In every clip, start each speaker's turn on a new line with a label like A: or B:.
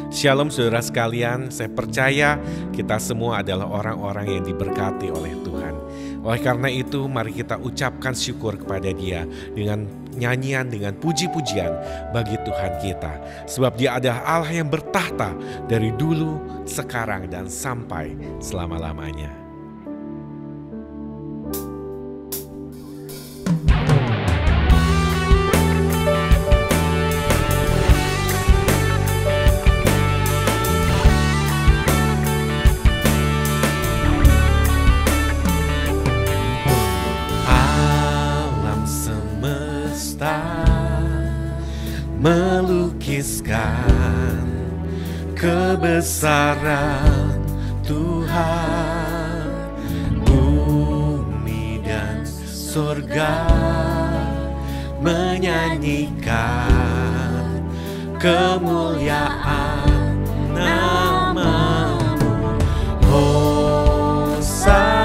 A: Shalom saudara sekalian, saya percaya kita semua adalah orang-orang yang diberkati oleh Tuhan. Oleh karena itu mari kita ucapkan syukur kepada Dia dengan nyanyian, dengan puji-pujian bagi Tuhan kita. Sebab Dia adalah Allah yang bertahta dari dulu, sekarang dan sampai selama-lamanya. Melukiskan kebesaran Tuhan, bumi dan surga menyanyikan kemuliaan nama-Mu. Hosana,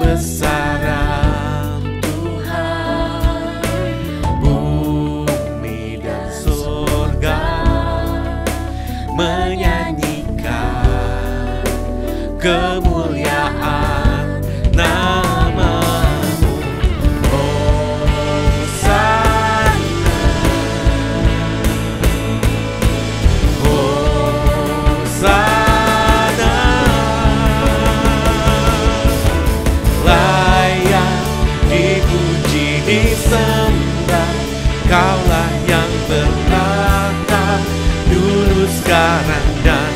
A: kebesaran Tuhan, bumi dan surga menyanyikan kemuliaan nama-Mu. Hosana, Hosana. Kaulah yang bertahta dulu, sekarang dan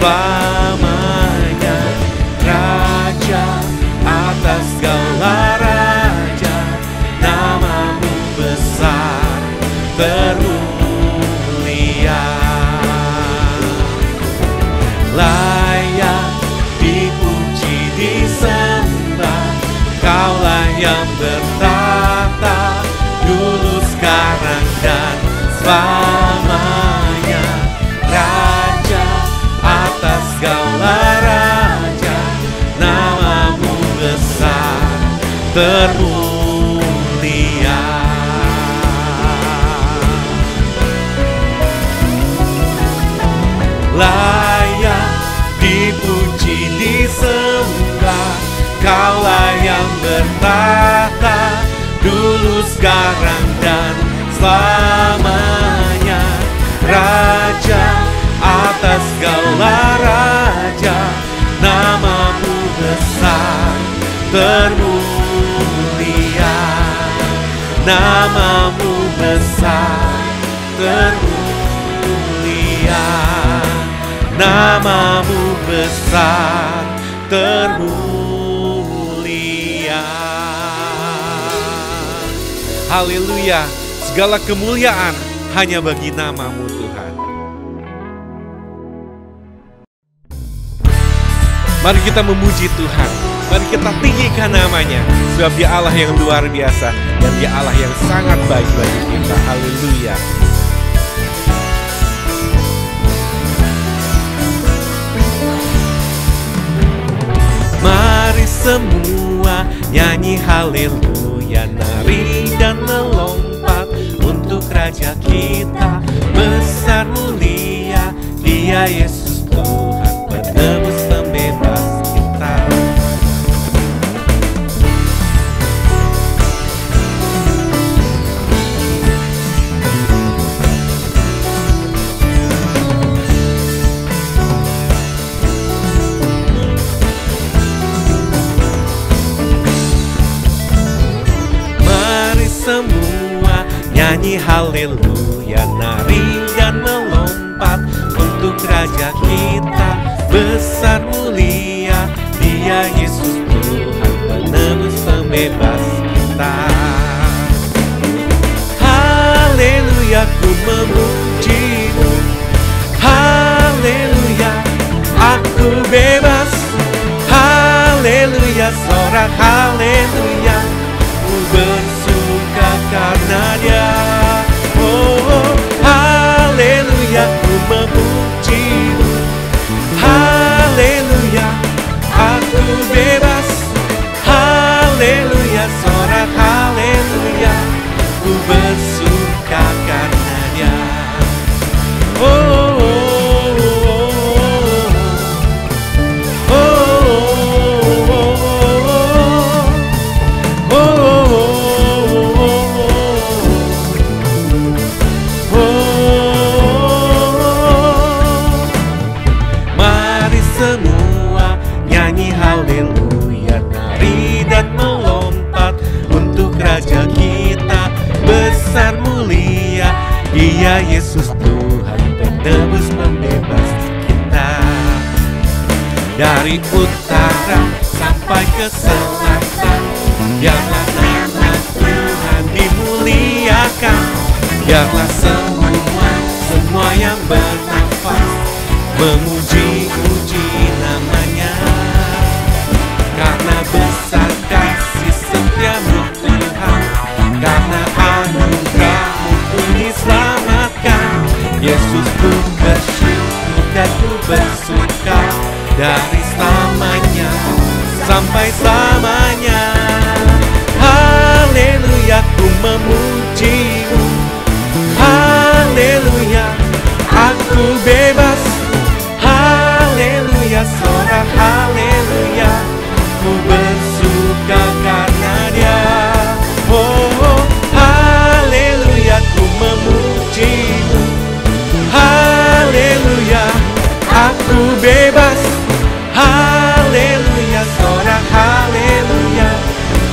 A: selamanya. Raja atas segala raja, nama-Mu besar termulia. Layak dipuji disembah, Kaulah yang bertahta dulu, sekarang dan selamanya. Raja atas segala raja, nama-Mu besar termulia. Layak dipuji disembah, Kaulah yang bertahta dulu, sekarang dan selamanya. Raja atas segala raja, nama-Mu besar termulia. Nama-Mu besar termulia. Nama-Mu besar termulia. Haleluya, segala kemuliaan hanya bagi nama-Mu Tuhan. Mari kita memuji Tuhan, mari kita tinggikan namanya, sebab Dia Allah yang luar biasa dan Dia Allah yang sangat baik bagi kita. Haleluya. Mari semua nyanyi haleluya, nari dan melompat untuk Raja kita. Besar mulia Dia, Yesus Tuhan, penebus pembebas kita. nyanyi haleluya, nari dan melompat untuk Raja kita. Besar mulia Dia Yesus Tuhan, penebus pembebas kita. Haleluya, ku memuji-Mu. Haleluya, aku bebas. Haleluya, sorak haleluya, ku bersuka karena Dia. Oh, haleluya, ku memuji-Mu. Haleluya, aku bebas. Haleluya, sorak haleluya, ku bersuka karena Dia. Oh, Raja kita. Besar mulia Dia Yesus Tuhan, penebus pembebas kita. Dari utara sampai ke selatan, biarlah nama Tuhan dimuliakan. Biarlah semua yang bernafas memuji-muji namanya. Karena besar kasih setia-Mu Tuhan, karena anugerah-Mu ku diselamatkan. Yesus, ku bersyukur dan ku bersuka dari selamanya sampai selamanya. Haleluya, ku memuji-Mu. Haleluya, aku bebas. Haleluya, sorak haleluya, ku bersuka karena Dia. Oh, haleluya, ku memuji-Mu. Haleluya, aku bebas. Haleluya, sorak haleluya,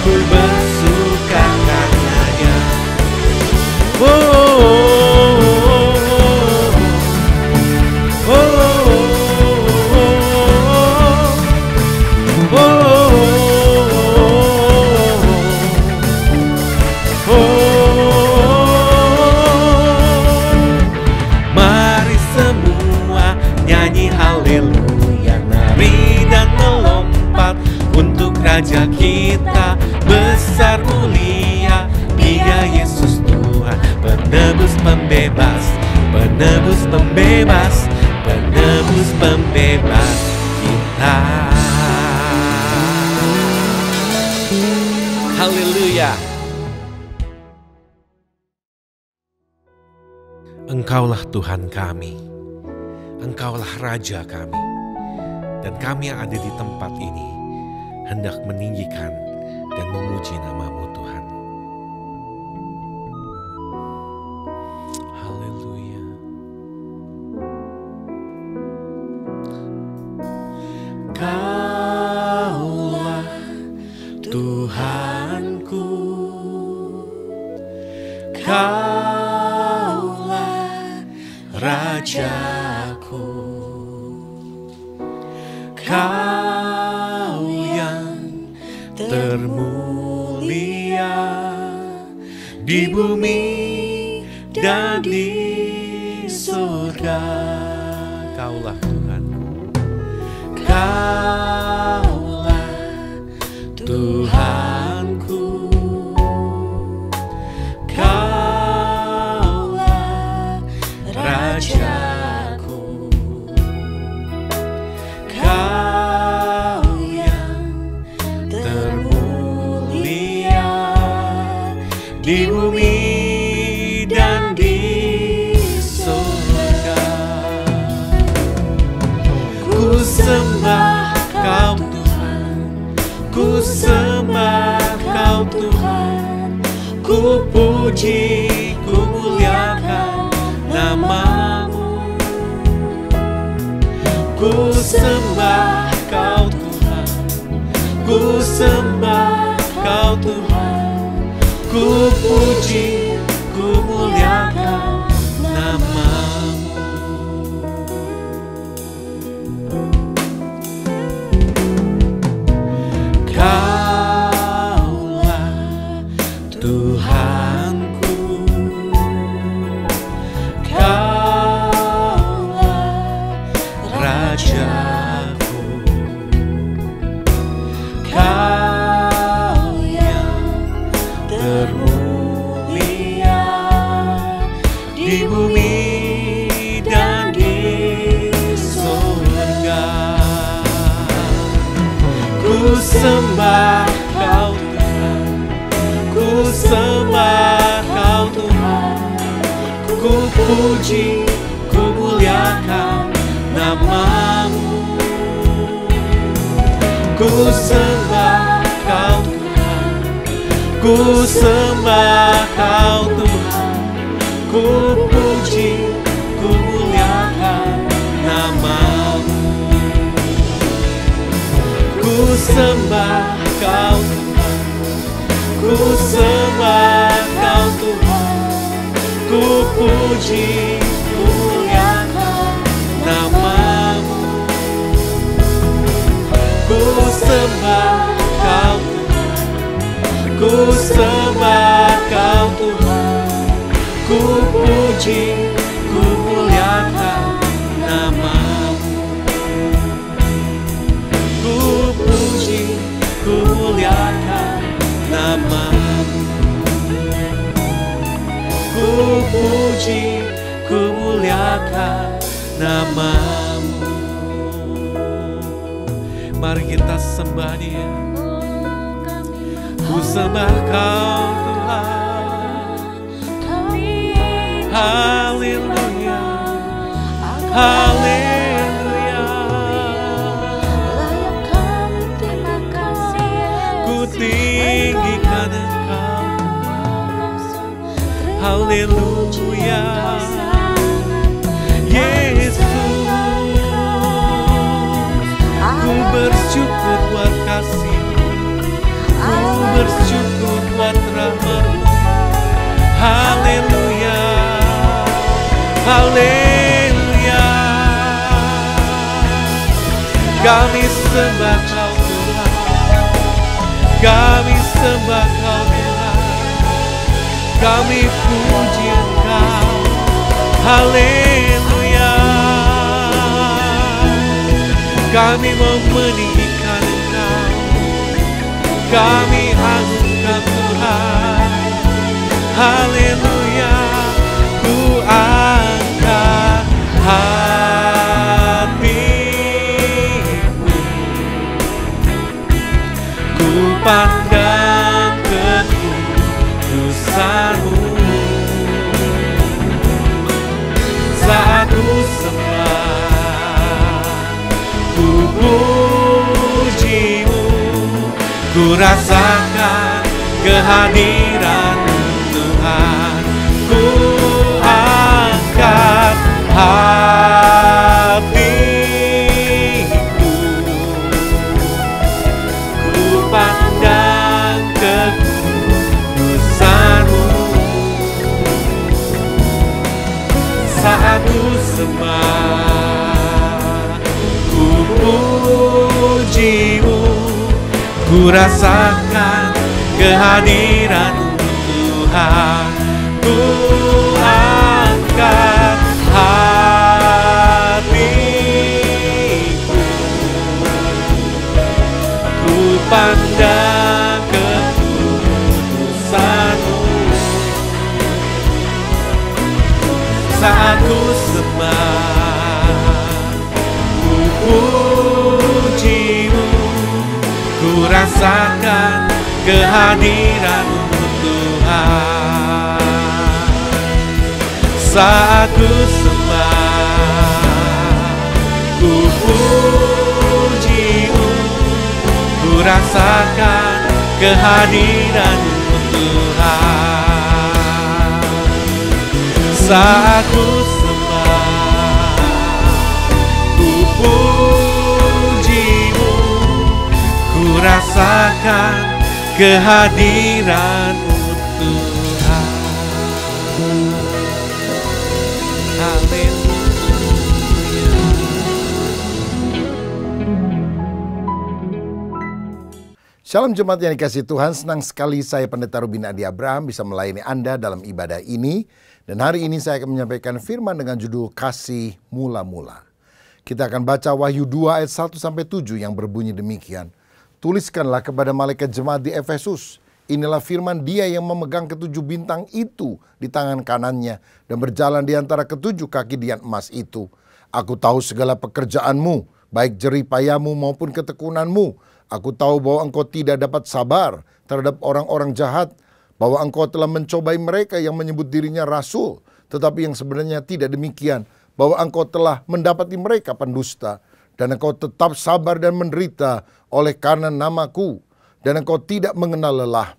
A: ku bersuka karena Dia. Mari semua nyanyi haleluya, nari dan melompat untuk Raja kita. Besar mulia Dia Yesus Tuhan, penebus pembebas, penebus pembebas, penebus pembebas kita. Haleluya. Engkaulah Tuhan kami, Engkaulah Raja kami, dan kami yang ada di tempat ini hendak meninggikan dan memuji nama-Mu Tuhan. Haleluya. Kaulah Tuhanku, Kaulah Rajaku, Kau yang termulia di bumi dan di surga. Kaulah Tuhan, Kaulah Tuhanku, Kaulah Rajaku, Kau yang termulia di bumi dan di surga. Ku sembah Kau Tuhan, ku sembah Kau Tuhan, ku puji, ku muliakan nama-Mu. Ku sembah Kau Tuhan, ku sembah Kau Tuhan, ku puji, ku muliakan Kaulah Tuhanku, Kaulah Rajaku, Kau yang termulia di bumi dan di surga. Ku sembah Kau Tuhan, ku sembah Kau Tuhan, ku puji, ku muliakan nama-Mu. Ku sembah Kau Tuhan, ku sembah Kau Tuhan, ku puji, ku muliakan nama-Mu. Ku sembah Kau Tuhan, ku sembah Kau Tuhan, ku puji, ku muliakan nama-Mu. Ku sembah Kau Tuhan, ku sembah Kau Tuhan, ku puji, ku muliakan nama-Mu. Ku puji, ku muliakan nama-Mu. Ku puji, ku muliakan nama-Mu. Mari kita sembah Dia. Ku sembah Kau Tuhan, haleluya, haleluya. Ku tinggikan Engkau, haleluya. Yesus, ku bersyukur buat kasih-Mu, ku bersyukur buat rahmat-Mu. Haleluya, haleluya. Kami sembah Kau Tuhan, kami sembah Kau Tuhan, kami puji Engkau. Haleluya. Kami memeninggikan Engkau, kami agungkan Tuhan. Haleluya. Ku angkat hatiku, ku pandang kekudusan-Mu. Saat ku sembah, ku puji-Mu, ku rasakan kehadiran-Mu Tuhan. Ku angkat hatiku, ku pandang kekudusan-Mu. Saat ku sembah, ku puji-Mu, ku rasakan kehadiran-Mu Tuhan. Ku angkat hatiku, ku pandang kekudusan-Mu. Saat ku sembah, ku puji-Mu, ku rasakan kehadiran-Mu Tuhan. Saat ku sembah, ku puji-Mu, ku rasakan kehadiran-Mu Tuhan. Saat ku sembah, ku puji-Mu, ku rasakan kehadiran-Mu Tuhan. Haleluya.
B: Shalom jemaat yang dikasihi Tuhan, senang sekali saya Pendeta Rubin Adi Abraham bisa melayani Anda dalam ibadah ini. Dan hari ini saya akan menyampaikan firman dengan judul Kasih Mula-Mula. Kita akan baca Wahyu 2 ayat 1-7 yang berbunyi demikian. Tuliskanlah kepada malaikat jemaat di Efesus, inilah firman Dia yang memegang ketujuh bintang itu di tangan kanannya dan berjalan di antara ketujuh kaki dian emas itu. Aku tahu segala pekerjaanmu, baik jerih payahmu maupun ketekunanmu. Aku tahu bahwa engkau tidak dapat sabar terhadap orang-orang jahat, bahwa engkau telah mencobai mereka yang menyebut dirinya rasul, tetapi yang sebenarnya tidak demikian, bahwa engkau telah mendapati mereka pendusta, dan engkau tetap sabar dan menderita oleh karena namaku, dan engkau tidak mengenal lelah.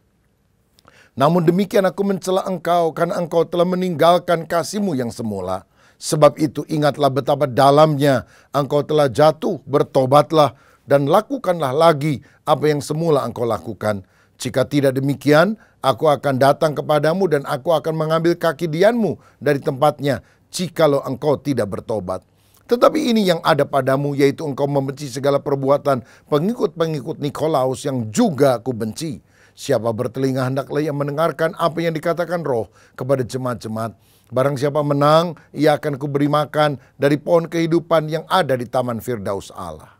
B: Namun demikian aku mencela engkau karena engkau telah meninggalkan kasihmu yang semula. Sebab itu ingatlah betapa dalamnya engkau telah jatuh, bertobatlah, dan lakukanlah lagi apa yang semula engkau lakukan. Jika tidak demikian, aku akan datang kepadamu dan aku akan mengambil kaki dianmu dari tempatnya, jikalau engkau tidak bertobat. Tetapi ini yang ada padamu, yaitu engkau membenci segala perbuatan pengikut-pengikut Nikolaus yang juga aku benci. Siapa bertelinga hendaklah ia mendengarkan apa yang dikatakan Roh kepada jemaat-jemaat. Barang siapa menang, ia akan kuberi makan dari pohon kehidupan yang ada di taman Firdaus Allah.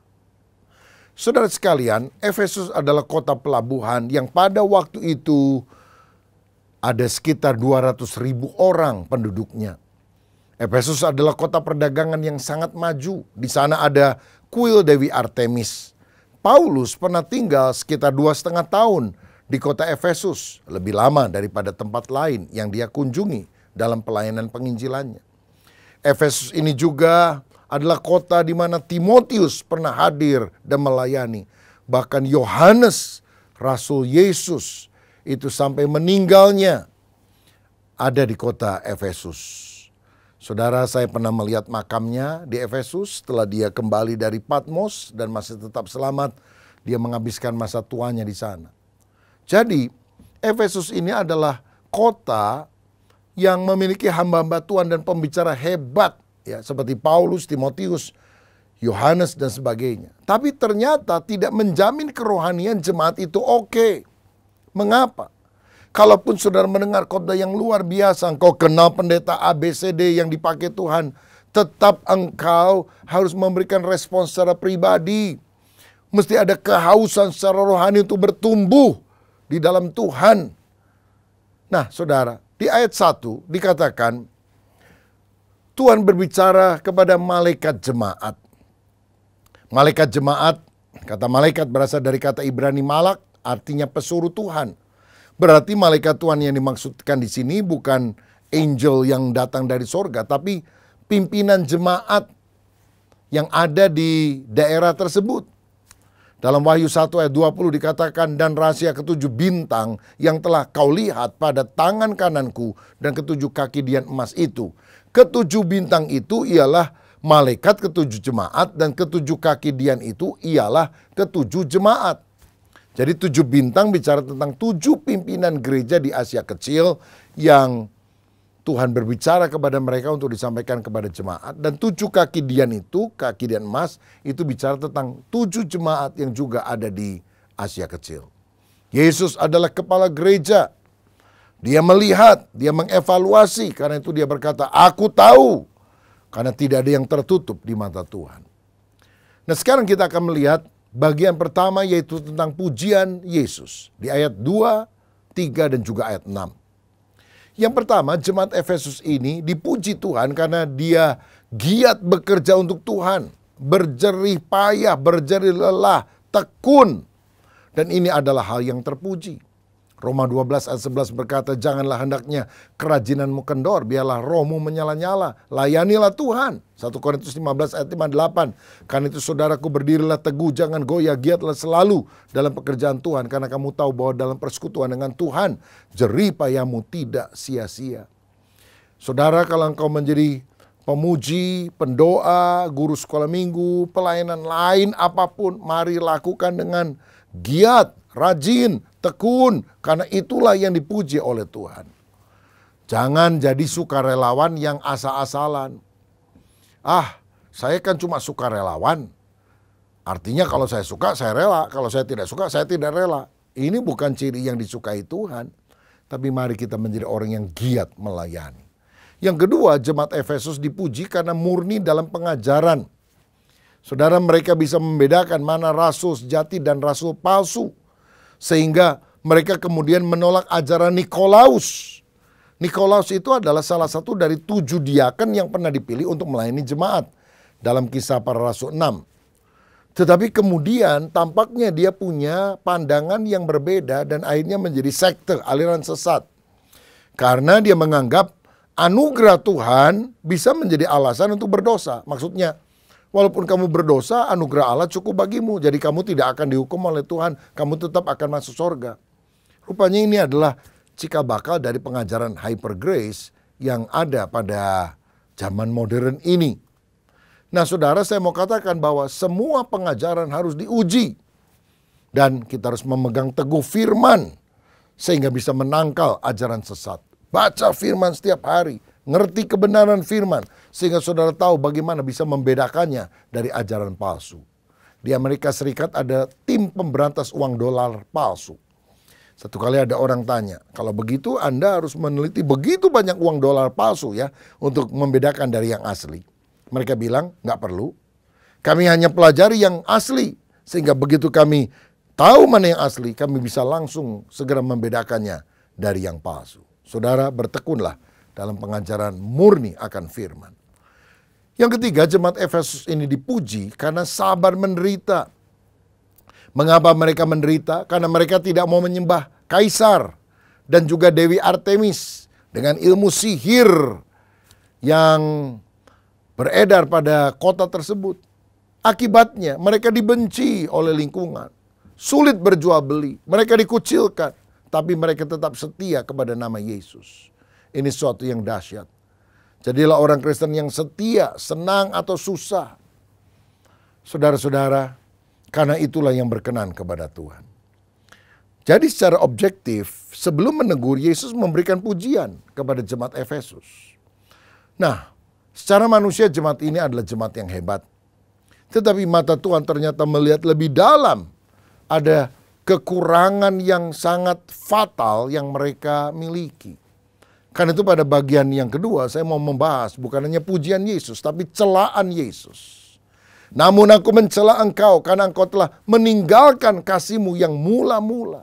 B: Saudara sekalian, Efesus adalah kota pelabuhan yang pada waktu itu ada sekitar 200.000 orang penduduknya. Efesus adalah kota perdagangan yang sangat maju. Di sana ada kuil Dewi Artemis. Paulus pernah tinggal sekitar 2,5 tahun di kota Efesus, lebih lama daripada tempat lain yang dia kunjungi dalam pelayanan penginjilannya. Efesus ini juga adalah kota di mana Timotius pernah hadir dan melayani. Bahkan Yohanes, Rasul Yesus, itu sampai meninggalnya ada di kota Efesus. Saudara, saya pernah melihat makamnya di Efesus setelah dia kembali dari Patmos dan masih tetap selamat. Dia menghabiskan masa tuanya di sana. Jadi, Efesus ini adalah kota yang memiliki hamba-hamba Tuhan dan pembicara hebat, ya, seperti Paulus, Timotius, Yohanes, dan sebagainya. Tapi ternyata tidak menjamin kerohanian jemaat itu oke. Mengapa? Kalaupun saudara mendengar khotbah yang luar biasa, engkau kenal pendeta ABCD yang dipakai Tuhan, tetap engkau harus memberikan respons secara pribadi. Mesti ada kehausan secara rohani untuk bertumbuh di dalam Tuhan. Nah, saudara, di ayat 1 dikatakan, Tuhan berbicara kepada malaikat jemaat. Malaikat jemaat, kata malaikat berasal dari kata Ibrani malak, artinya pesuruh Tuhan. Berarti malaikat Tuhan yang dimaksudkan di sini bukan angel yang datang dari sorga, tapi pimpinan jemaat yang ada di daerah tersebut. Dalam Wahyu 1 ayat 20 dikatakan, dan rahasia ketujuh bintang yang telah kau lihat pada tangan kananku dan ketujuh kaki dian emas itu. Ketujuh bintang itu ialah malaikat ketujuh jemaat dan ketujuh kaki dian itu ialah ketujuh jemaat. Jadi 7 bintang bicara tentang 7 pimpinan gereja di Asia Kecil yang Tuhan berbicara kepada mereka untuk disampaikan kepada jemaat. Dan 7 kaki dian itu, kaki dian emas, itu bicara tentang 7 jemaat yang juga ada di Asia Kecil. Yesus adalah kepala gereja. Dia melihat, dia mengevaluasi, karena itu dia berkata, aku tahu. Karena tidak ada yang tertutup di mata Tuhan. Nah, sekarang kita akan melihat bagian pertama, yaitu tentang pujian Yesus. Di ayat 2, 3, dan juga ayat 6. Yang pertama, jemaat Efesus ini dipuji Tuhan karena dia giat bekerja untuk Tuhan. Berjerih payah, berjerih lelah, tekun. Dan ini adalah hal yang terpuji. Roma 12 ayat 11 berkata, janganlah hendaknya kerajinanmu kendor, biarlah rohmu menyala-nyala, layanilah Tuhan. 1 Korintus 15 ayat 58. Karena itu saudaraku berdirilah teguh, jangan goyah, giatlah selalu dalam pekerjaan Tuhan. Karena kamu tahu bahwa dalam persekutuan dengan Tuhan, jerih payahmu tidak sia-sia. Saudara, kalau engkau menjadi pemuji, pendoa, guru sekolah minggu, pelayanan lain apapun, mari lakukan dengan giat, rajin, tekun, karena itulah yang dipuji oleh Tuhan. Jangan jadi sukarelawan yang asal-asalan. Saya kan cuma sukarelawan. Artinya kalau saya suka, saya rela. Kalau saya tidak suka, saya tidak rela. Ini bukan ciri yang disukai Tuhan. Tapi mari kita menjadi orang yang giat melayani. Yang kedua, jemaat Efesus dipuji karena murni dalam pengajaran. Saudara, mereka bisa membedakan mana rasul sejati dan rasul palsu. Sehingga mereka kemudian menolak ajaran Nikolaus. Nikolaus itu adalah salah satu dari 7 diaken yang pernah dipilih untuk melayani jemaat dalam Kisah Para Rasul 6. Tetapi kemudian tampaknya dia punya pandangan yang berbeda dan akhirnya menjadi sekte, aliran sesat. Karena dia menganggap anugerah Tuhan bisa menjadi alasan untuk berdosa. Maksudnya, walaupun kamu berdosa, anugerah Allah cukup bagimu. Jadi kamu tidak akan dihukum oleh Tuhan, kamu tetap akan masuk surga. Rupanya ini adalah cikal bakal dari pengajaran hyper grace yang ada pada zaman modern ini. Nah saudara, saya mau katakan bahwa semua pengajaran harus diuji. Dan kita harus memegang teguh firman sehingga bisa menangkal ajaran sesat. Baca firman setiap hari, ngerti kebenaran firman sehingga saudara tahu bagaimana bisa membedakannya dari ajaran palsu. Di Amerika Serikat ada tim pemberantas uang dolar palsu. Satu kali ada orang tanya, kalau begitu Anda harus meneliti begitu banyak uang dolar palsu ya untuk membedakan dari yang asli. Mereka bilang, nggak perlu. Kami hanya pelajari yang asli. Sehingga begitu kami tahu mana yang asli, kami bisa langsung segera membedakannya dari yang palsu. Saudara, bertekunlah dalam pengajaran murni akan firman. Yang ketiga, jemaat Efesus ini dipuji karena sabar menderita. Mengapa mereka menderita? Karena mereka tidak mau menyembah Kaisar dan juga Dewi Artemis dengan ilmu sihir yang beredar pada kota tersebut. Akibatnya mereka dibenci oleh lingkungan, sulit berjual beli, mereka dikucilkan, tapi mereka tetap setia kepada nama Yesus. Ini suatu yang dahsyat. Jadilah orang Kristen yang setia, senang atau susah. Saudara-saudara, karena itulah yang berkenan kepada Tuhan. Jadi secara objektif, sebelum menegur, Yesus memberikan pujian kepada jemaat Efesus. Nah, secara manusia jemaat ini adalah jemaat yang hebat. Tetapi mata Tuhan ternyata melihat lebih dalam. Ada kekurangan yang sangat fatal yang mereka miliki. Karena itu pada bagian yang kedua saya mau membahas bukan hanya pujian Yesus, tapi celaan Yesus. Namun aku mencela engkau karena engkau telah meninggalkan kasih-Mu yang mula-mula.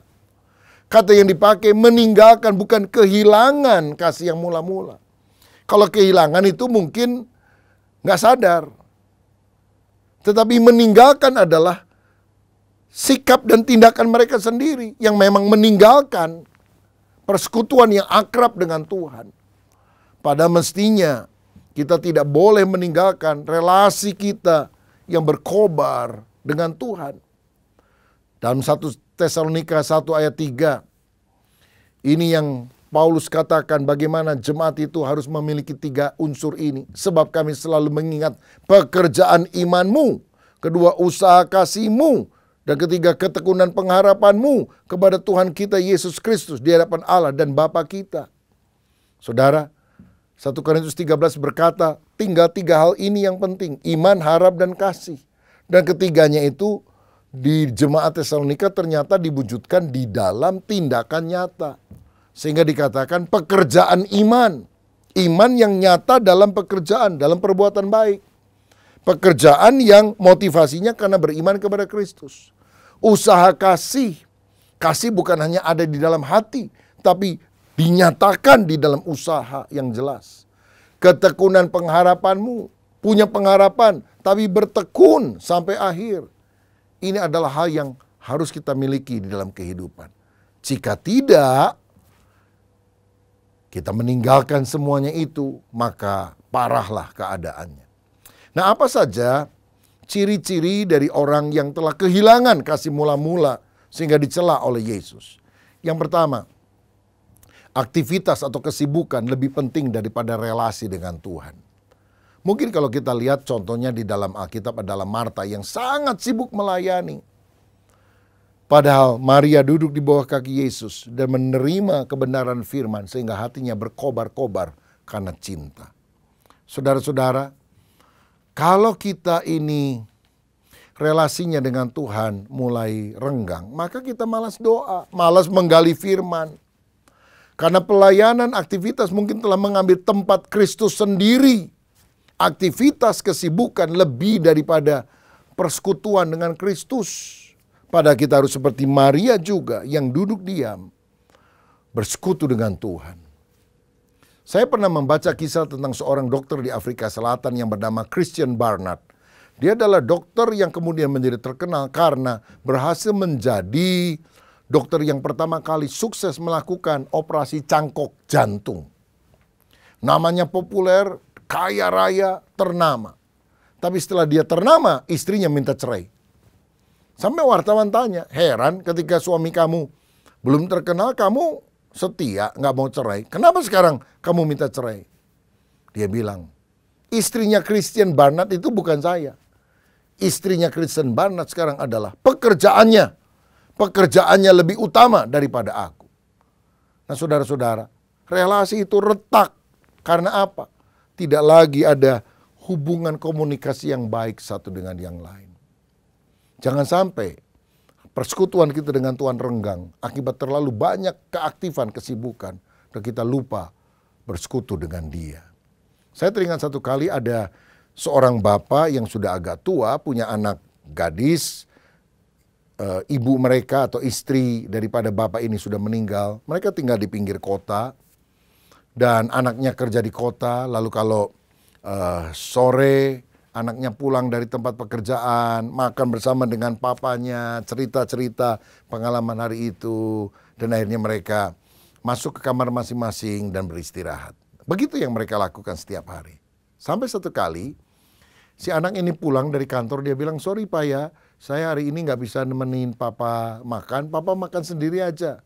B: Kata yang dipakai meninggalkan, bukan kehilangan kasih yang mula-mula. Kalau kehilangan itu mungkin nggak sadar. Tetapi meninggalkan adalah sikap dan tindakan mereka sendiri yang memang meninggalkan persekutuan yang akrab dengan Tuhan. Padahal mestinya kita tidak boleh meninggalkan relasi kita yang berkobar dengan Tuhan. Dalam 1 Tesalonika 1 ayat 3, ini yang Paulus katakan bagaimana jemaat itu harus memiliki 3 unsur ini. Sebab kami selalu mengingat pekerjaan imanmu, kedua usaha kasihmu, dan ketiga ketekunan pengharapanmu kepada Tuhan kita Yesus Kristus di hadapan Allah dan Bapa kita. Saudara, 1 Korintus 13 berkata, tinggal 3 hal ini yang penting, iman, harap, dan kasih. Dan ketiganya itu di jemaat Tesalonika ternyata diwujudkan di dalam tindakan nyata. Sehingga dikatakan pekerjaan iman. Iman yang nyata dalam pekerjaan, dalam perbuatan baik. Pekerjaan yang motivasinya karena beriman kepada Kristus. Usaha kasih. Kasih bukan hanya ada di dalam hati, tapi dinyatakan di dalam usaha yang jelas. Ketekunan pengharapanmu, punya pengharapan, tapi bertekun sampai akhir. Ini adalah hal yang harus kita miliki di dalam kehidupan. Jika tidak, kita meninggalkan semuanya itu, maka parahlah keadaannya. Nah, apa saja ciri-ciri dari orang yang telah kehilangan kasih mula-mula sehingga dicela oleh Yesus? Yang pertama, aktivitas atau kesibukan lebih penting daripada relasi dengan Tuhan. Mungkin kalau kita lihat contohnya di dalam Alkitab adalah Marta yang sangat sibuk melayani. Padahal Maria duduk di bawah kaki Yesus dan menerima kebenaran firman sehingga hatinya berkobar-kobar karena cinta. Saudara-saudara, kalau kita ini relasinya dengan Tuhan mulai renggang, maka kita malas doa, malas menggali firman. Karena pelayanan aktivitas mungkin telah mengambil tempat Kristus sendiri. Aktivitas kesibukan lebih daripada persekutuan dengan Kristus. Padahal kita harus seperti Maria juga yang duduk diam, bersekutu dengan Tuhan. Saya pernah membaca kisah tentang seorang dokter di Afrika Selatan yang bernama Christian Barnard. Dia adalah dokter yang kemudian menjadi terkenal karena berhasil menjadi dokter yang pertama kali sukses melakukan operasi cangkok jantung. Namanya populer, kaya raya, ternama. Tapi setelah dia ternama, istrinya minta cerai. Sampai wartawan tanya, heran ketika suami kamu belum terkenal, kamu setia, nggak mau cerai. Kenapa sekarang kamu minta cerai? Dia bilang, istrinya Christian Barnard itu bukan saya. Istrinya Christian Barnard sekarang adalah pekerjaannya. Pekerjaannya lebih utama daripada aku. Nah saudara-saudara, relasi itu retak. Karena apa? Tidak lagi ada hubungan komunikasi yang baik satu dengan yang lain. Jangan sampai persekutuan kita dengan Tuhan renggang akibat terlalu banyak keaktifan, kesibukan, dan kita lupa bersekutu dengan Dia. Saya teringat satu kali ada seorang bapak yang sudah agak tua, punya anak gadis, ibu mereka atau istri daripada bapak ini sudah meninggal. Mereka tinggal di pinggir kota dan anaknya kerja di kota. Lalu kalau sore anaknya pulang dari tempat pekerjaan, makan bersama dengan papanya, cerita-cerita pengalaman hari itu, dan akhirnya mereka masuk ke kamar masing-masing dan beristirahat. Begitu yang mereka lakukan setiap hari. Sampai satu kali, si anak ini pulang dari kantor, dia bilang, sorry Pak ya, saya hari ini nggak bisa nemenin Papa makan sendiri aja.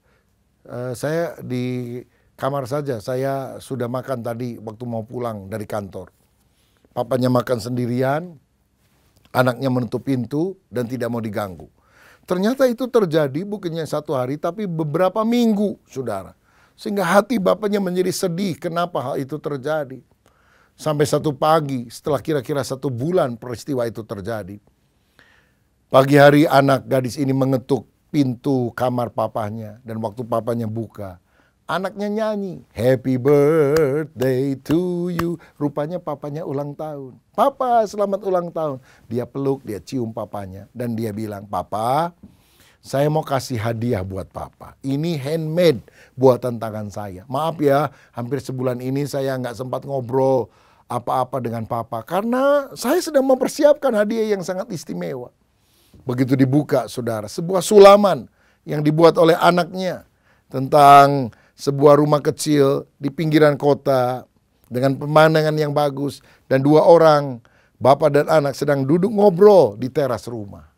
B: Saya di kamar saja, saya sudah makan tadi waktu mau pulang dari kantor. Papanya makan sendirian, anaknya menutup pintu dan tidak mau diganggu. Ternyata itu terjadi bukannya satu hari tapi beberapa minggu, saudara. Sehingga hati bapaknya menjadi sedih kenapa hal itu terjadi. Sampai satu pagi setelah kira-kira 1 bulan peristiwa itu terjadi. Pagi hari anak gadis ini mengetuk pintu kamar papanya dan waktu papanya buka, anaknya nyanyi, happy birthday to you. Rupanya papanya ulang tahun. Papa selamat ulang tahun. Dia peluk, dia cium papanya. Dan dia bilang, Papa, saya mau kasih hadiah buat Papa. Ini handmade buatan tangan saya. Maaf ya, hampir sebulan ini saya nggak sempat ngobrol apa-apa dengan Papa. Karena saya sedang mempersiapkan hadiah yang sangat istimewa. Begitu dibuka, saudara, sebuah sulaman yang dibuat oleh anaknya tentang sebuah rumah kecil di pinggiran kota dengan pemandangan yang bagus dan 2 orang, bapak dan anak sedang duduk ngobrol di teras rumah.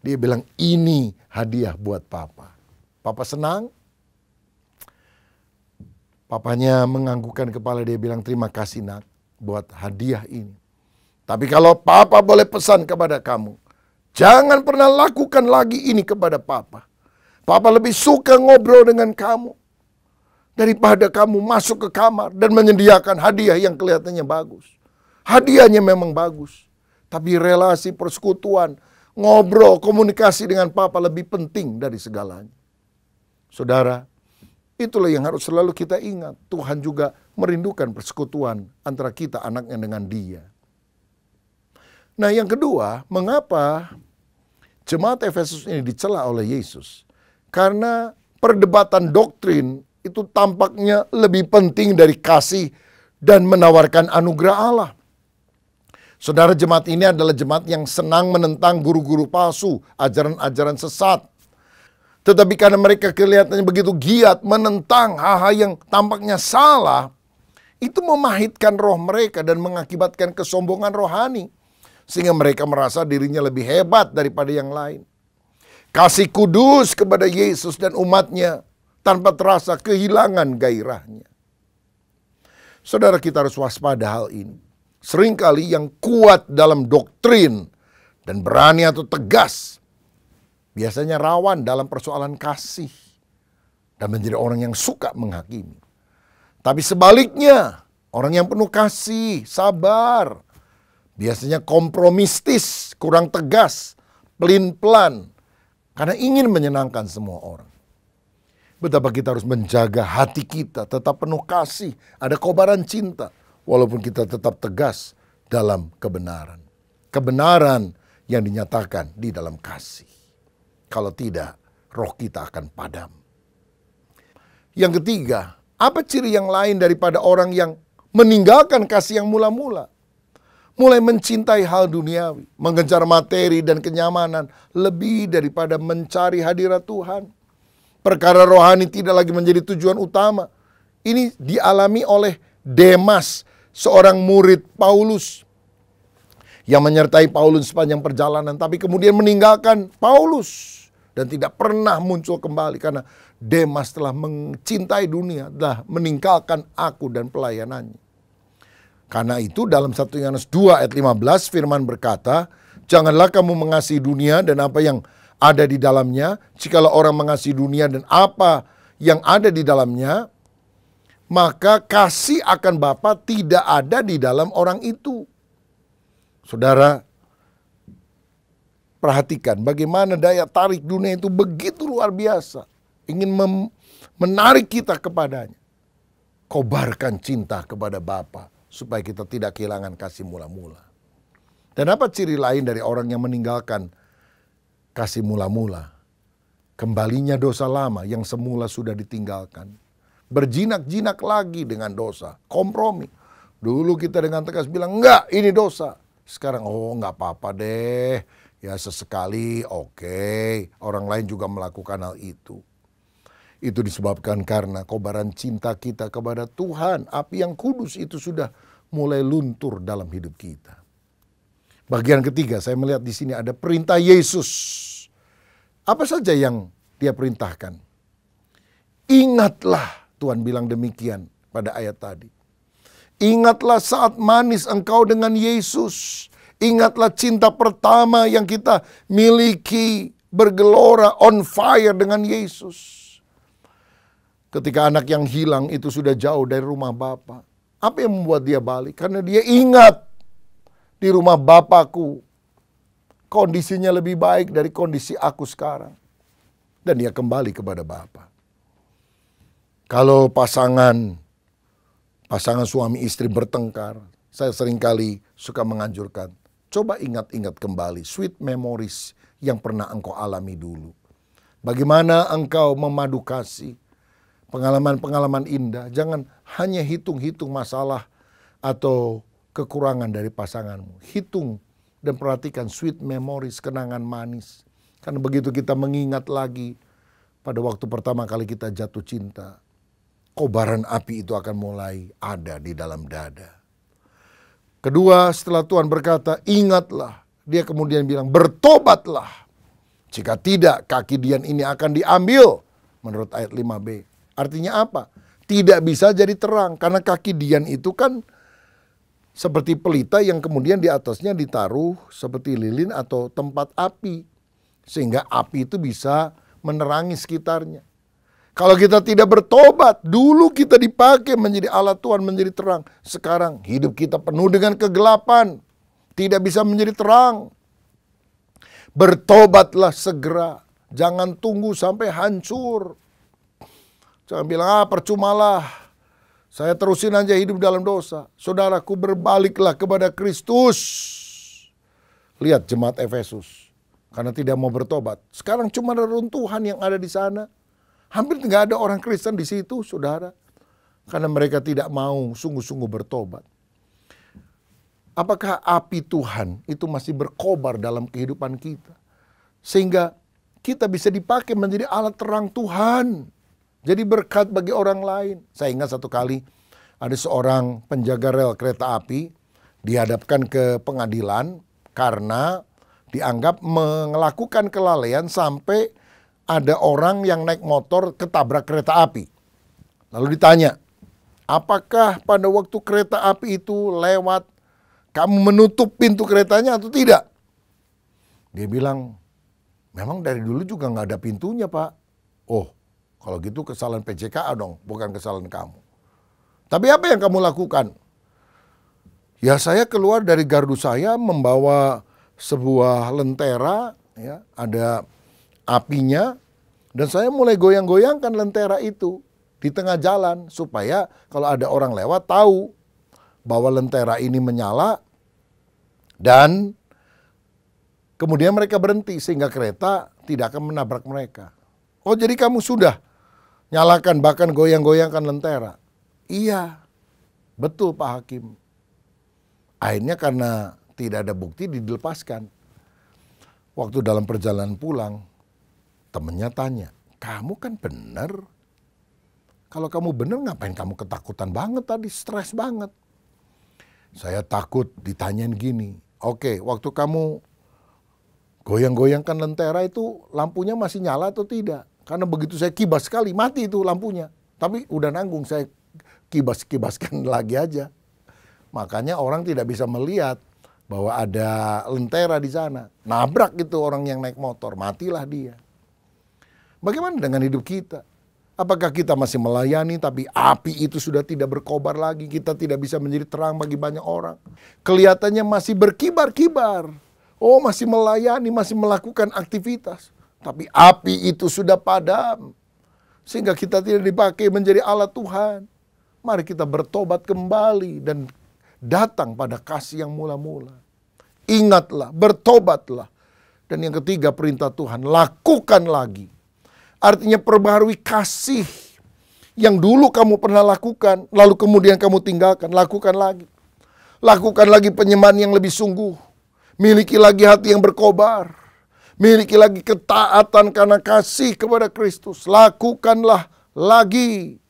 B: Dia bilang, ini hadiah buat Papa. Papa senang. Papanya menganggukkan kepala, dia bilang, terima kasih nak buat hadiah ini. Tapi kalau Papa boleh pesan kepada kamu, jangan pernah lakukan lagi ini kepada Papa. Papa lebih suka ngobrol dengan kamu daripada kamu masuk ke kamar dan menyediakan hadiah yang kelihatannya bagus. Hadiahnya memang bagus. Tapi relasi persekutuan, ngobrol, komunikasi dengan Papa lebih penting dari segalanya. Saudara, itulah yang harus selalu kita ingat. Tuhan juga merindukan persekutuan antara kita anaknya dengan Dia. Nah yang kedua, mengapa jemaat Efesus ini dicela oleh Yesus? Karena perdebatan doktrin itu tampaknya lebih penting dari kasih dan menawarkan anugerah Allah. Saudara, jemaat ini adalah jemaat yang senang menentang guru-guru palsu, ajaran-ajaran sesat. Tetapi karena mereka kelihatannya begitu giat menentang hal-hal yang tampaknya salah, itu memahitkan roh mereka dan mengakibatkan kesombongan rohani. Sehingga mereka merasa dirinya lebih hebat daripada yang lain. Kasih kudus kepada Yesus dan umatnya tanpa terasa kehilangan gairahnya. Saudara, kita harus waspada hal ini. Seringkali yang kuat dalam doktrin dan berani atau tegas, biasanya rawan dalam persoalan kasih dan menjadi orang yang suka menghakimi. Tapi sebaliknya, orang yang penuh kasih, sabar, biasanya kompromistis, kurang tegas, pelin-pelan, karena ingin menyenangkan semua orang. Betapa kita harus menjaga hati kita tetap penuh kasih, ada kobaran cinta, walaupun kita tetap tegas dalam kebenaran. Kebenaran yang dinyatakan di dalam kasih. Kalau tidak, roh kita akan padam. Yang ketiga, apa ciri yang lain daripada orang yang meninggalkan kasih yang mula-mula? Mulai mencintai hal duniawi, mengejar materi dan kenyamanan lebih daripada mencari hadirat Tuhan. Perkara rohani tidak lagi menjadi tujuan utama. Ini dialami oleh Demas, seorang murid Paulus yang menyertai Paulus sepanjang perjalanan, tapi kemudian meninggalkan Paulus dan tidak pernah muncul kembali karena Demas telah mencintai dunia, telah meninggalkan aku dan pelayanannya. Karena itu dalam 1 Yohanes 2 ayat 15 firman berkata, janganlah kamu mengasihi dunia dan apa yang ada di dalamnya. Jikalau orang mengasihi dunia dan apa yang ada di dalamnya, maka kasih akan Bapa tidak ada di dalam orang itu. Saudara, perhatikan bagaimana daya tarik dunia itu begitu luar biasa. Ingin menarik kita kepadanya. Kobarkan cinta kepada Bapa supaya kita tidak kehilangan kasih mula-mula. Dan apa ciri lain dari orang yang meninggalkan kasih mula-mula? Kembalinya dosa lama yang semula sudah ditinggalkan. Berjinak-jinak lagi dengan dosa. Kompromi. Dulu kita dengan tegas bilang, enggak, ini dosa. Sekarang, oh enggak apa-apa deh. Ya sesekali, oke. Orang lain juga melakukan hal itu. Itu disebabkan karena kobaran cinta kita kepada Tuhan. Api yang kudus itu sudah mulai luntur dalam hidup kita. Bagian ketiga, saya melihat di sini ada perintah Yesus. Apa saja yang dia perintahkan? Ingatlah, Tuhan bilang demikian pada ayat tadi. Ingatlah saat manis engkau dengan Yesus. Ingatlah cinta pertama yang kita miliki, bergelora, on fire dengan Yesus. Ketika anak yang hilang itu sudah jauh dari rumah Bapa. Apa yang membuat dia balik? Karena dia ingat di rumah Bapakku kondisinya lebih baik dari kondisi aku sekarang. Dan dia kembali kepada Bapa. Kalau pasangan suami istri bertengkar, saya seringkali suka menganjurkan, coba ingat-ingat kembali sweet memories yang pernah engkau alami dulu. Bagaimana engkau memadu kasih, pengalaman-pengalaman indah. Jangan hanya hitung-hitung masalah atau kekurangan dari pasanganmu. Hitung dan perhatikan sweet memories, kenangan manis. Karena begitu kita mengingat lagi pada waktu pertama kali kita jatuh cinta, kobaran api itu akan mulai ada di dalam dada. Kedua, setelah Tuhan berkata, ingatlah. Dia kemudian bilang, bertobatlah. Jika tidak, kaki Dian ini akan diambil. Menurut ayat 5b. Artinya apa? Tidak bisa jadi terang. Karena kaki Dian itu kan seperti pelita yang kemudian di atasnya ditaruh seperti lilin atau tempat api. Sehingga api itu bisa menerangi sekitarnya. Kalau kita tidak bertobat, dulu kita dipakai menjadi alat Tuhan menjadi terang. Sekarang hidup kita penuh dengan kegelapan. Tidak bisa menjadi terang. Bertobatlah segera. Jangan tunggu sampai hancur. Jangan bilang, percumalah. Saya terusin aja hidup dalam dosa. Saudaraku, berbaliklah kepada Kristus. Lihat jemaat Efesus. Karena tidak mau bertobat. Sekarang cuma reruntuhan yang ada di sana. Hampir tidak ada orang Kristen di situ, saudara. Karena mereka tidak mau sungguh-sungguh bertobat. Apakah api Tuhan itu masih berkobar dalam kehidupan kita? Sehingga kita bisa dipakai menjadi alat terang Tuhan. Jadi berkat bagi orang lain. Saya ingat satu kali ada seorang penjaga rel kereta api dihadapkan ke pengadilan karena dianggap melakukan kelalaian sampai ada orang yang naik motor ketabrak kereta api. Lalu ditanya, apakah pada waktu kereta api itu lewat, kamu menutup pintu keretanya atau tidak? Dia bilang, memang dari dulu juga nggak ada pintunya, Pak. Oh, kalau gitu kesalahan PJKA dong, bukan kesalahan kamu. Tapi apa yang kamu lakukan? Ya saya keluar dari gardu saya membawa sebuah lentera ya, ada apinya, dan saya mulai goyang-goyangkan lentera itu di tengah jalan supaya kalau ada orang lewat tahu bahwa lentera ini menyala dan kemudian mereka berhenti sehingga kereta tidak akan menabrak mereka. Oh, jadi kamu sudah nyalakan bahkan goyang-goyangkan lentera? Iya, betul Pak Hakim. Akhirnya karena tidak ada bukti dilepaskan. Waktu dalam perjalanan pulang, temennya tanya, kamu kan bener. Kalau kamu bener ngapain kamu ketakutan banget tadi, stres banget. Saya takut ditanyain gini, oke, waktu kamu goyang-goyangkan lentera itu lampunya masih nyala atau tidak? Karena begitu saya kibas sekali, mati itu lampunya. Tapi udah nanggung, saya kibaskan lagi aja. Makanya orang tidak bisa melihat bahwa ada lentera di sana. Nabrak itu orang yang naik motor, matilah dia. Bagaimana dengan hidup kita? Apakah kita masih melayani tapi api itu sudah tidak berkobar lagi? Kita tidak bisa menjadi terang bagi banyak orang. Kelihatannya masih berkibar-kibar. Oh, masih melayani, masih melakukan aktivitas. Tapi api itu sudah padam. Sehingga kita tidak dipakai menjadi alat Tuhan. Mari kita bertobat kembali dan datang pada kasih yang mula-mula. Ingatlah, bertobatlah. Dan yang ketiga perintah Tuhan, lakukan lagi. Artinya perbaharui kasih yang dulu kamu pernah lakukan, lalu kemudian kamu tinggalkan, lakukan lagi. Lakukan lagi penyembahan yang lebih sungguh. Miliki lagi hati yang berkobar. Miliki lagi ketaatan karena kasih kepada Kristus. Lakukanlah lagi.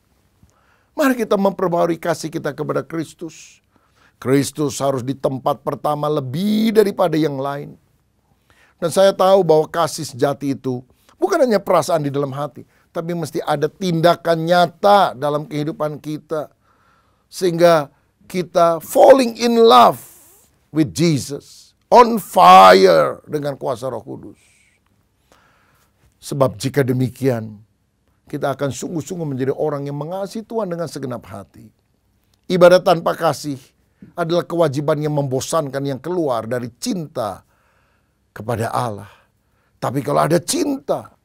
B: Mari kita memperbaharui kasih kita kepada Kristus. Kristus harus di tempat pertama lebih daripada yang lain. Dan saya tahu bahwa kasih sejati itu bukan hanya perasaan di dalam hati, tapi mesti ada tindakan nyata dalam kehidupan kita. Sehingga kita falling in love with Jesus. On fire dengan kuasa Roh Kudus. Sebab jika demikian, kita akan sungguh-sungguh menjadi orang yang mengasihi Tuhan dengan segenap hati. Ibadat tanpa kasih adalah kewajiban yang membosankan yang keluar dari cinta kepada Allah. Tapi kalau ada cinta,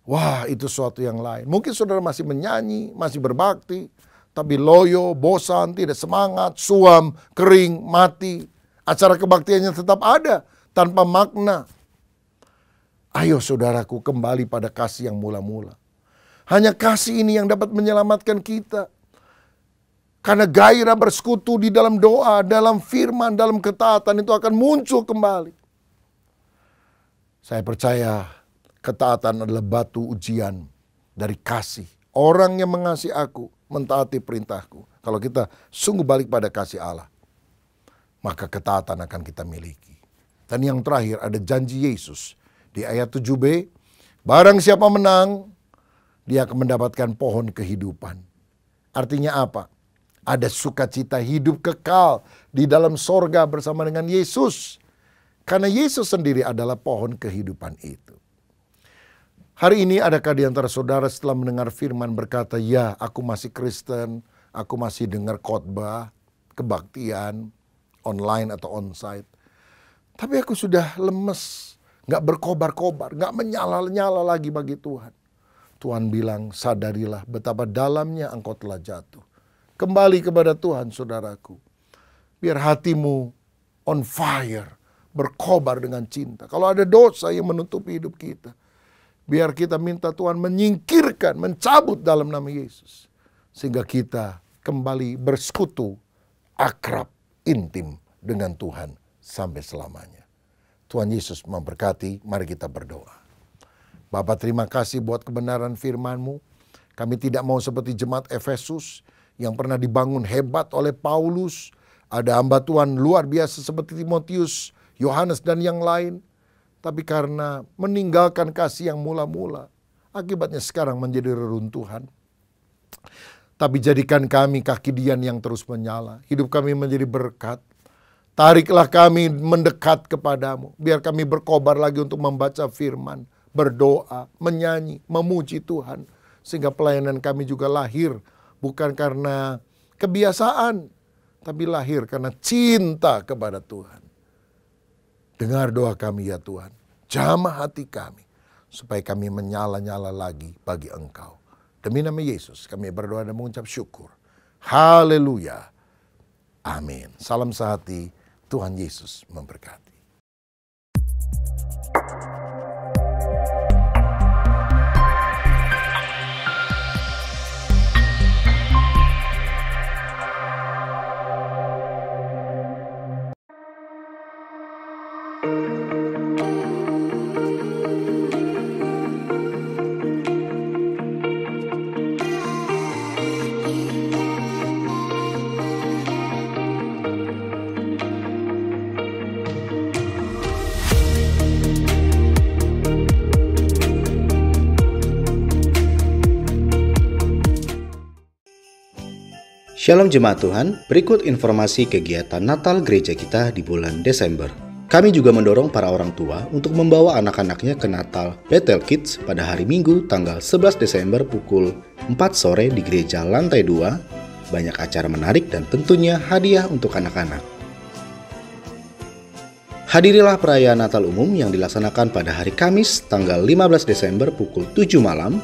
B: wah itu suatu yang lain. Mungkin saudara masih menyanyi, masih berbakti, tapi loyo, bosan, tidak semangat, suam, kering, mati. Acara kebaktiannya tetap ada, tanpa makna. Ayo saudaraku kembali pada kasih yang mula-mula. Hanya kasih ini yang dapat menyelamatkan kita. Karena gairah bersekutu di dalam doa, dalam firman, dalam ketaatan itu akan muncul kembali. Saya percaya ketaatan adalah batu ujian dari kasih. Orang yang mengasihi aku, mentaati perintahku. Kalau kita sungguh balik pada kasih Allah, maka ketaatan akan kita miliki. Dan yang terakhir ada janji Yesus di ayat 7b. Barang siapa menang, dia akan mendapatkan pohon kehidupan. Artinya apa? Ada sukacita hidup kekal di dalam sorga bersama dengan Yesus. Karena Yesus sendiri adalah pohon kehidupan itu. Hari ini adakah di antara saudara setelah mendengar firman berkata, ya aku masih Kristen, aku masih dengar khotbah, kebaktian, online atau onsite. Tapi aku sudah lemes, gak berkobar-kobar, gak menyala-nyala lagi bagi Tuhan. Tuhan bilang, sadarilah betapa dalamnya engkau telah jatuh. Kembali kepada Tuhan saudaraku. Biar hatimu on fire, berkobar dengan cinta. Kalau ada dosa yang menutupi hidup kita, biar kita minta Tuhan menyingkirkan, mencabut dalam nama Yesus. Sehingga kita kembali bersekutu, akrab, intim dengan Tuhan sampai selamanya. Tuhan Yesus memberkati, mari kita berdoa. Bapa, terima kasih buat kebenaran firman-Mu. Kami tidak mau seperti jemaat Efesus yang pernah dibangun hebat oleh Paulus. Ada hamba Tuhan luar biasa seperti Timotius, Yohanes dan yang lain. Tapi karena meninggalkan kasih yang mula-mula, akibatnya sekarang menjadi reruntuhan. Tapi jadikan kami kaki dian yang terus menyala. Hidup kami menjadi berkat. Tariklah kami mendekat kepadamu. Biar kami berkobar lagi untuk membaca firman, berdoa, menyanyi, memuji Tuhan. Sehingga pelayanan kami juga lahir bukan karena kebiasaan, tapi lahir karena cinta kepada Tuhan. Dengar doa kami ya Tuhan. jamah hati kami, supaya kami menyala-nyala lagi bagi Engkau. Demi nama Yesus kami berdoa dan mengucap syukur. Haleluya. Amin. Salam sehati, Tuhan Yesus memberkati.
C: Shalom Jemaat Tuhan, berikut informasi kegiatan Natal gereja kita di bulan Desember. Kami juga mendorong para orang tua untuk membawa anak-anaknya ke Natal Bethel Kids pada hari Minggu tanggal 11 Desember pukul 4 sore di gereja lantai 2. Banyak acara menarik dan tentunya hadiah untuk anak-anak. Hadirilah perayaan Natal umum yang dilaksanakan pada hari Kamis tanggal 15 Desember pukul 7 malam,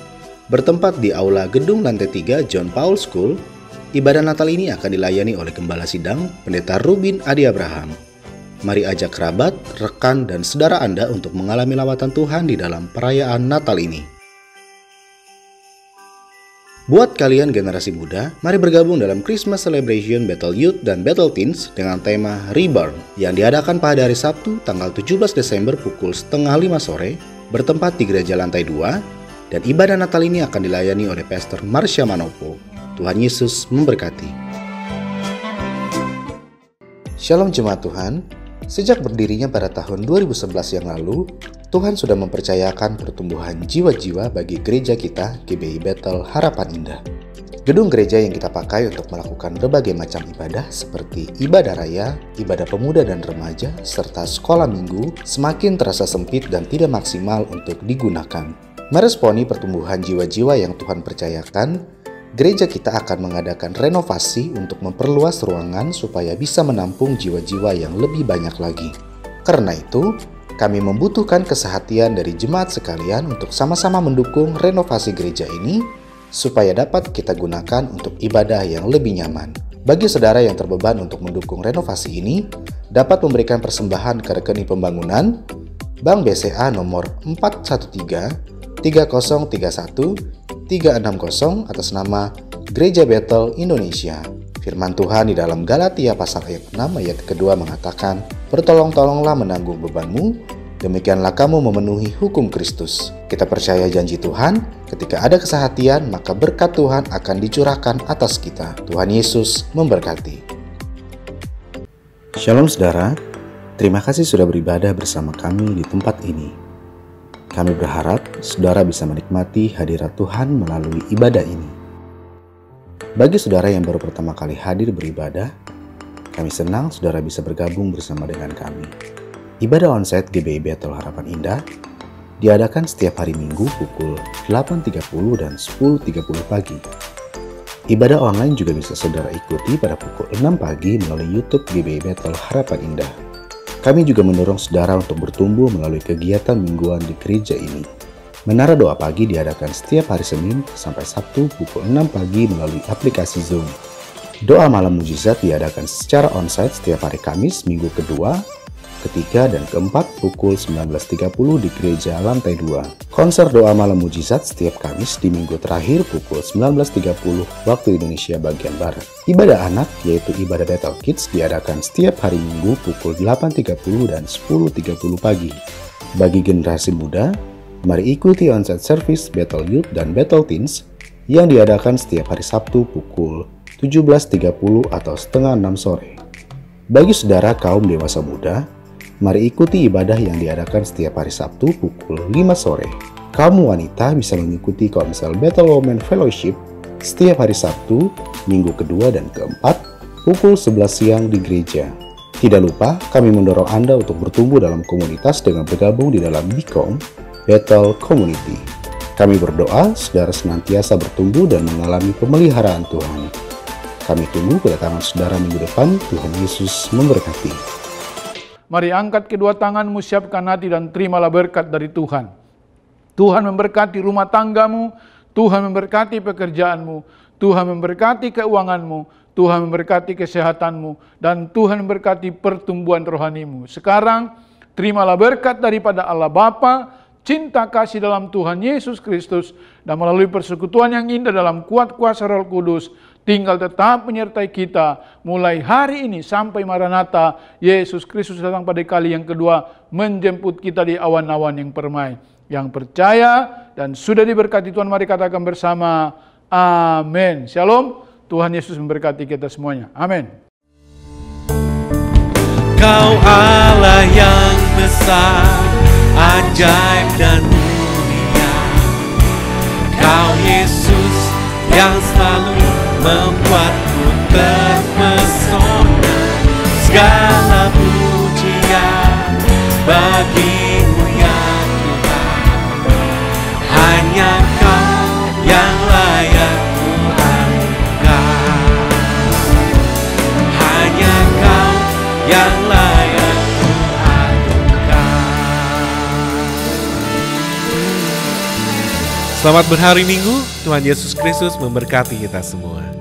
C: bertempat di Aula Gedung Lantai 3 John Paul School. Ibadah Natal ini akan dilayani oleh Gembala Sidang, Pendeta Rubin Adi Abraham. Mari ajak kerabat, rekan, dan saudara Anda untuk mengalami lawatan Tuhan di dalam perayaan Natal ini. Buat kalian generasi muda, mari bergabung dalam Christmas Celebration Bethel Youth dan Bethel Teens dengan tema Reborn yang diadakan pada hari Sabtu tanggal 17 Desember pukul 4:30 sore, bertempat di gereja lantai 2, dan ibadah Natal ini akan dilayani oleh Pastor Marsha Manopo. Tuhan Yesus memberkati. Shalom Jemaat Tuhan, sejak berdirinya pada tahun 2011 yang lalu, Tuhan sudah mempercayakan pertumbuhan jiwa-jiwa bagi gereja kita, GBI Bethel Harapan Indah. Gedung gereja yang kita pakai untuk melakukan berbagai macam ibadah seperti ibadah raya, ibadah pemuda dan remaja, serta sekolah minggu semakin terasa sempit dan tidak maksimal untuk digunakan. Meresponi pertumbuhan jiwa-jiwa yang Tuhan percayakan, gereja kita akan mengadakan renovasi untuk memperluas ruangan supaya bisa menampung jiwa-jiwa yang lebih banyak lagi. Karena itu, kami membutuhkan kesehatian dari jemaat sekalian untuk sama-sama mendukung renovasi gereja ini supaya dapat kita gunakan untuk ibadah yang lebih nyaman. Bagi saudara yang terbeban untuk mendukung renovasi ini, dapat memberikan persembahan ke rekening pembangunan Bank BCA nomor 413-3031-360 atas nama Gereja Bethel Indonesia. Firman Tuhan di dalam Galatia pasal ayat 6 ayat kedua mengatakan, "Bertolong-tolonglah menanggung bebanmu, demikianlah kamu memenuhi hukum Kristus." Kita percaya janji Tuhan, ketika ada kesehatian maka berkat Tuhan akan dicurahkan atas kita. Tuhan Yesus memberkati. Shalom saudara, terima kasih sudah beribadah bersama kami di tempat ini. Kami berharap saudara bisa menikmati hadirat Tuhan melalui ibadah ini. Bagi saudara yang baru pertama kali hadir beribadah, kami senang saudara bisa bergabung bersama dengan kami. Ibadah onsite GBI Bethel Harapan Indah diadakan setiap hari Minggu pukul 8.30 dan 10.30 pagi. Ibadah online juga bisa saudara ikuti pada pukul 6 pagi melalui YouTube GBI Bethel Harapan Indah. Kami juga mendorong saudara untuk bertumbuh melalui kegiatan mingguan di gereja ini. Menara Doa Pagi diadakan setiap hari Senin sampai Sabtu pukul 6 pagi melalui aplikasi Zoom. Doa Malam Mujizat diadakan secara onsite setiap hari Kamis minggu kedua, ketiga, dan keempat pukul 19.30 di gereja lantai 2. Konser Doa Malam Mujizat setiap Kamis di minggu terakhir pukul 19.30 waktu Indonesia bagian Barat. Ibadah anak yaitu ibadah Bethel Kids diadakan setiap hari Minggu pukul 8.30 dan 10.30 pagi. Bagi generasi muda, mari ikuti onsite service Bethel Youth dan Bethel Teens yang diadakan setiap hari Sabtu pukul 17.30 atau setengah 6 sore. Bagi saudara kaum dewasa muda, mari ikuti ibadah yang diadakan setiap hari Sabtu pukul 5 sore. Kaum wanita bisa mengikuti Komsel Bethel Women Fellowship setiap hari Sabtu, minggu kedua dan keempat, pukul 11 siang di gereja. Tidak lupa, kami mendorong Anda untuk bertumbuh dalam komunitas dengan bergabung di dalam BICOM, Bethel Community. Kami berdoa, saudara senantiasa bertumbuh dan mengalami pemeliharaan Tuhan. Kami tunggu kedatangan saudara minggu depan. Tuhan Yesus memberkati.
D: Mari angkat kedua tanganmu, siapkan hati dan terimalah berkat dari Tuhan. Tuhan memberkati rumah tanggamu, Tuhan memberkati pekerjaanmu, Tuhan memberkati keuanganmu, Tuhan memberkati kesehatanmu, dan Tuhan memberkati pertumbuhan rohanimu. Sekarang, terimalah berkat daripada Allah Bapa, cinta kasih dalam Tuhan Yesus Kristus, dan melalui persekutuan yang indah dalam kuat kuasa Roh Kudus, tinggal tetap menyertai kita mulai hari ini sampai Maranatha, Yesus Kristus datang pada kali yang kedua, menjemput kita di awan-awan yang permai. Yang percaya dan sudah diberkati Tuhan, mari katakan bersama, amin. Shalom, Tuhan Yesus memberkati kita semuanya. Amin.
A: Kau Allah yang besar, ajaib dan mulia. Kau Yesus yang selalu membuatku terpesona. Segala pujian bagimu ya Tuhan. Hanya Kau yang layak kuangkat. Hanya Kau yang layak kuagungkan. Selamat berhari Minggu, Tuhan Yesus Kristus memberkati kita semua.